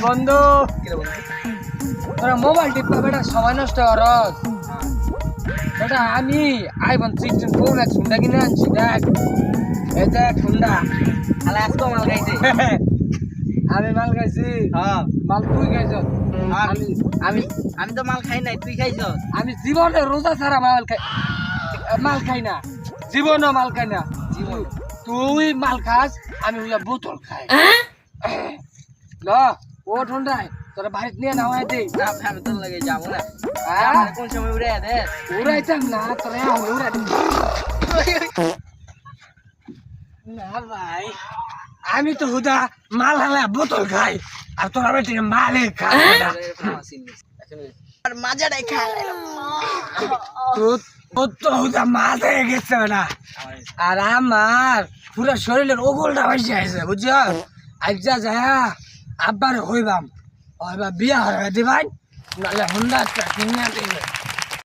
বন্ধু তোরা মোবাইল টিপা বেটা সময় নষ্ট করস বেটা আমি আইফোন 16 প্রো ম্যাক্স হুন্ডা কিনে আনছি দেখ এই দেখ হুন্ডা আলা আজকে মাল খাইছে আমি মাল খাইছি হ্যাঁ মাল তুই খাইছ আমি আমি আমি তো মাল খাই নাই তুই খাইছ আমি জীবনে রোজা ছাড়া মাল খাই না জীবনে মাল খাই না তুই মাল খাস আমি হইলা বোতল খাই ল ও ঠন্ডায় তোরা বাড়িতে নিয়ে নামাই দে না আমি তোর লাগে যাবো না হ্যাঁ? কোন সময় উড়ে দে উড়াইতাম না তোরা উড়াই না ভাই আমি তো হুদা মাল হালা বোতল খাই আর তোরা বেটি মালে খাই আর মাজাটাই খা তোর তো হুদা মাছ হয়ে গেছে না আর আমার পুরো শরীরের ওগলটা হয়েছে আছে বুঝছ আজ যা যায় আব্বার হইবাম বিয়া হয়ে দিবাই নাহলে হুন্ডা কিনে দিবে